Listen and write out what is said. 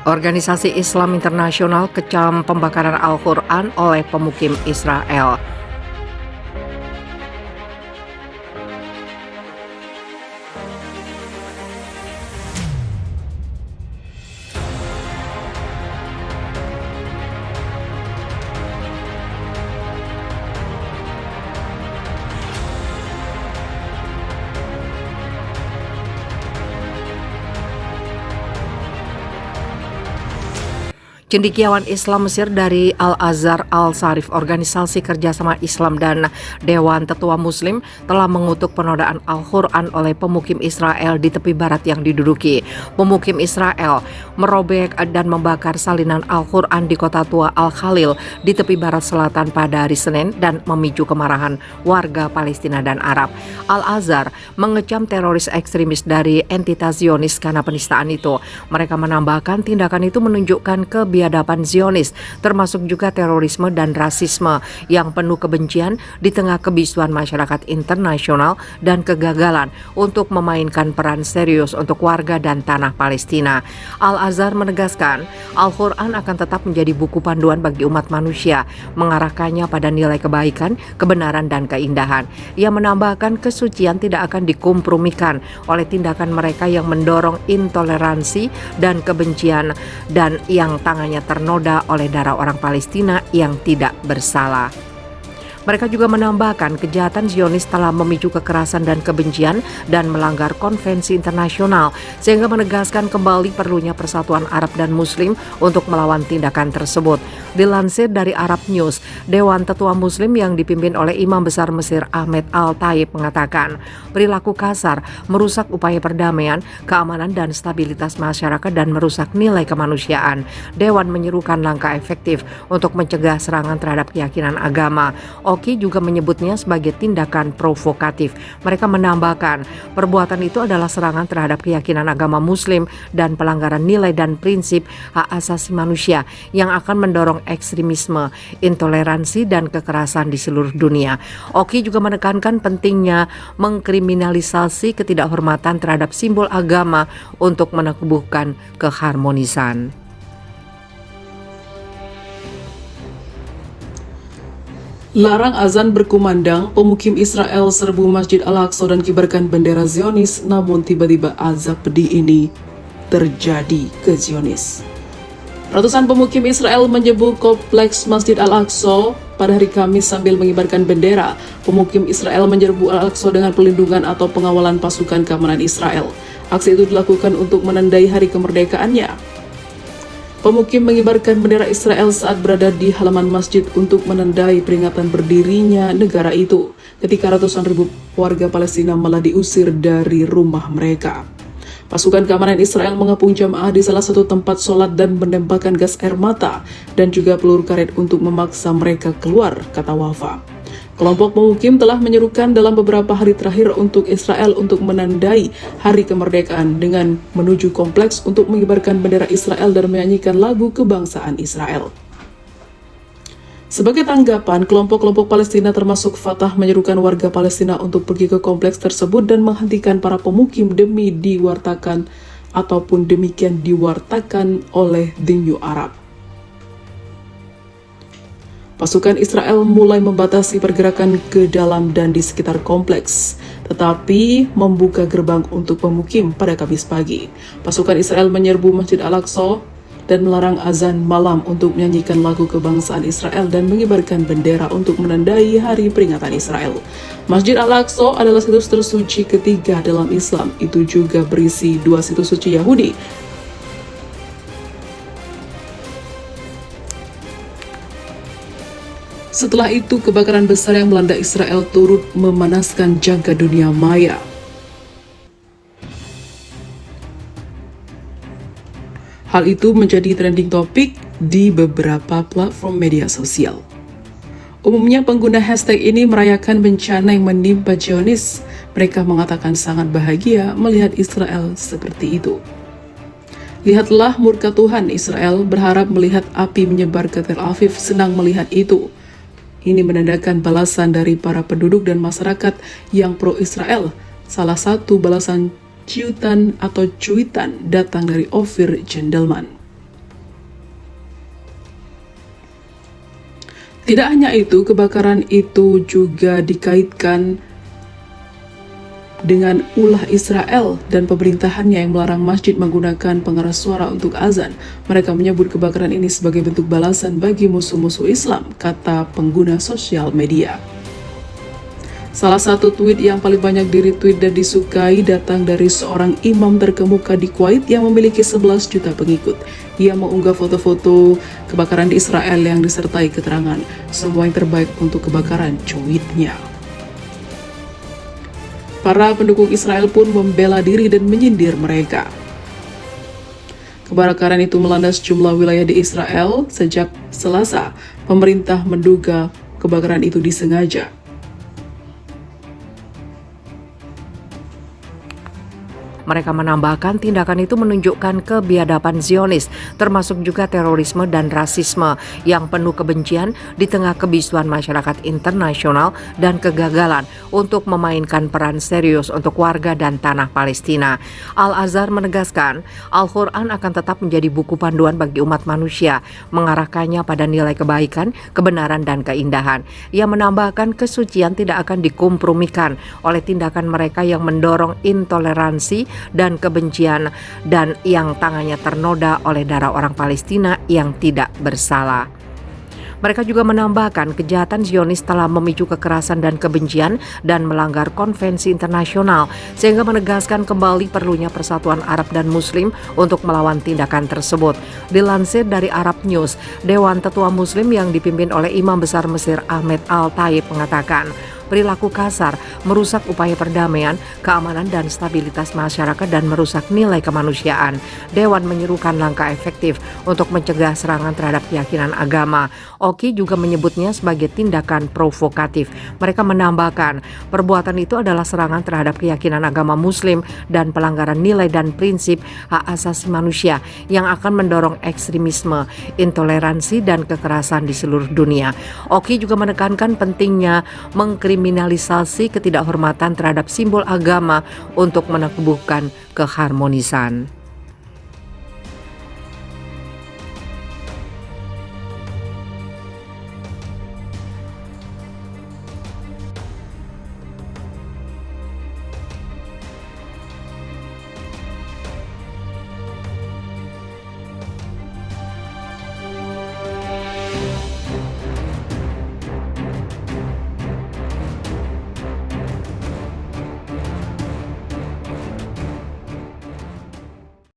Organisasi Islam Internasional kecam pembakaran Al-Quran oleh pemukim Israel. Cendekiawan Islam Mesir dari Al-Azhar Al-Sharif, Organisasi Kerjasama Islam dan Dewan Tetua Muslim, telah mengutuk penodaan Al-Quran oleh pemukim Israel di tepi barat yang diduduki. Pemukim Israel merobek dan membakar salinan Al-Quran di kota tua Al-Khalil di tepi barat selatan pada hari Senin dan memicu kemarahan warga Palestina dan Arab. Al-Azhar mengecam teroris ekstremis dari entitas Zionis karena penistaan itu. Mereka menambahkan tindakan itu menunjukkan kebiadaban Zionis, termasuk juga terorisme dan rasisme yang penuh kebencian di tengah kebisuan masyarakat internasional dan kegagalan untuk memainkan peran serius untuk warga dan tanah Palestina. Al-Azhar menegaskan Al-Quran akan tetap menjadi buku panduan bagi umat manusia, mengarahkannya pada nilai kebaikan, kebenaran, dan keindahan. Ia menambahkan kesucian tidak akan dikompromikan oleh tindakan mereka yang mendorong intoleransi dan kebencian dan yang tangannya ternoda oleh darah orang Palestina yang tidak bersalah. Mereka juga menambahkan kejahatan Zionis telah memicu kekerasan dan kebencian dan melanggar konvensi internasional, sehingga menegaskan kembali perlunya persatuan Arab dan Muslim untuk melawan tindakan tersebut. Dilansir dari Arab News, Dewan Tetua Muslim yang dipimpin oleh Imam Besar Mesir Ahmed Al-Taib mengatakan perilaku kasar merusak upaya perdamaian, keamanan dan stabilitas masyarakat dan merusak nilai kemanusiaan. Dewan menyerukan langkah efektif untuk mencegah serangan terhadap keyakinan agama. Oki juga menyebutnya sebagai tindakan provokatif. Mereka menambahkan perbuatan itu adalah serangan terhadap keyakinan agama Muslim dan pelanggaran nilai dan prinsip hak asasi manusia yang akan mendorong ekstremisme, intoleransi, dan kekerasan di seluruh dunia. Oki juga menekankan pentingnya mengkriminalisasi ketidakhormatan terhadap simbol agama untuk meneguhkan keharmonisan. Larang azan berkumandang, pemukim Israel serbu Masjid Al-Aqsa dan kibarkan bendera Zionis, namun tiba-tiba azab pedih ini terjadi ke Zionis. Ratusan pemukim Israel menyerbu kompleks Masjid Al-Aqsa pada hari Kamis sambil mengibarkan bendera. Pemukim Israel menyerbu Al-Aqsa dengan pelindungan atau pengawalan pasukan keamanan Israel. Aksi itu dilakukan untuk menandai hari kemerdekaannya. Pemukim mengibarkan bendera Israel saat berada di halaman masjid untuk menandai peringatan berdirinya negara itu, ketika ratusan ribu warga Palestina malah diusir dari rumah mereka. Pasukan keamanan Israel mengepung jamaah di salah satu tempat sholat dan menembakkan gas air mata dan juga peluru karet untuk memaksa mereka keluar, kata Wafa. Kelompok pemukim telah menyerukan dalam beberapa hari terakhir untuk Israel untuk menandai hari kemerdekaan dengan menuju kompleks untuk mengibarkan bendera Israel dan menyanyikan lagu kebangsaan Israel. Sebagai tanggapan, kelompok-kelompok Palestina termasuk Fatah menyerukan warga Palestina untuk pergi ke kompleks tersebut dan menghentikan para pemukim demikian diwartakan oleh The New Arab. Pasukan Israel mulai membatasi pergerakan ke dalam dan di sekitar kompleks, tetapi membuka gerbang untuk pemukim pada Kamis pagi. Pasukan Israel menyerbu Masjid Al-Aqsa dan melarang azan malam untuk menyanyikan lagu kebangsaan Israel dan mengibarkan bendera untuk menandai hari peringatan Israel. Masjid Al-Aqsa adalah situs tersuci ketiga dalam Islam. Itu juga berisi 2 situs suci Yahudi. Setelah itu, kebakaran besar yang melanda Israel turut memanaskan jagat dunia maya. Hal itu menjadi trending topik di beberapa platform media sosial. Umumnya pengguna hashtag ini merayakan bencana yang menimpa Zionis. Mereka mengatakan sangat bahagia melihat Israel seperti itu. Lihatlah murka Tuhan, Israel berharap melihat api menyebar ke Tel Aviv, senang melihat itu. Ini menandakan balasan dari para penduduk dan masyarakat yang pro-Israel. Salah satu balasan cuitan datang dari Ofir Gendelman. Tidak hanya itu, kebakaran itu juga dikaitkan dengan ulah Israel dan pemerintahannya yang melarang masjid menggunakan pengeras suara untuk azan. Mereka menyebut kebakaran ini sebagai bentuk balasan bagi musuh-musuh Islam, kata pengguna sosial media. Salah satu tweet yang paling banyak di-retweet dan disukai datang dari seorang imam terkemuka di Kuwait yang memiliki 11 juta pengikut. Ia mengunggah foto-foto kebakaran di Israel yang disertai keterangan, "Semua yang terbaik untuk kebakaran," cuitnya. Para pendukung Israel pun membela diri dan menyindir mereka. Kebakaran itu melanda sejumlah wilayah di Israel sejak Selasa. Pemerintah menduga kebakaran itu disengaja. Mereka menambahkan tindakan itu menunjukkan kebiadaban Zionis, termasuk juga terorisme dan rasisme yang penuh kebencian di tengah kebisuan masyarakat internasional dan kegagalan untuk memainkan peran serius untuk warga dan tanah Palestina. Al-Azhar menegaskan, Al-Quran akan tetap menjadi buku panduan bagi umat manusia, mengarahkannya pada nilai kebaikan, kebenaran, dan keindahan. Ia menambahkan kesucian tidak akan dikompromikan oleh tindakan mereka yang mendorong intoleransi dan kebencian dan yang tangannya ternoda oleh darah orang Palestina yang tidak bersalah. Mereka juga menambahkan kejahatan Zionis telah memicu kekerasan dan kebencian dan melanggar konvensi internasional, sehingga menegaskan kembali perlunya persatuan Arab dan Muslim untuk melawan tindakan tersebut. Dilansir dari Arab News, Dewan Tetua Muslim yang dipimpin oleh Imam Besar Mesir Ahmed Al-Taib mengatakan, perilaku kasar merusak upaya perdamaian, keamanan, dan stabilitas masyarakat dan merusak nilai kemanusiaan. Dewan menyerukan langkah efektif untuk mencegah serangan terhadap keyakinan agama. Oki juga menyebutnya sebagai tindakan provokatif. Mereka menambahkan, perbuatan itu adalah serangan terhadap keyakinan agama Muslim dan pelanggaran nilai dan prinsip hak asasi manusia yang akan mendorong ekstremisme, intoleransi, dan kekerasan di seluruh dunia. Oki juga menekankan pentingnya mengkriminalisasi ketidakhormatan terhadap simbol agama untuk meneguhkan keharmonisan.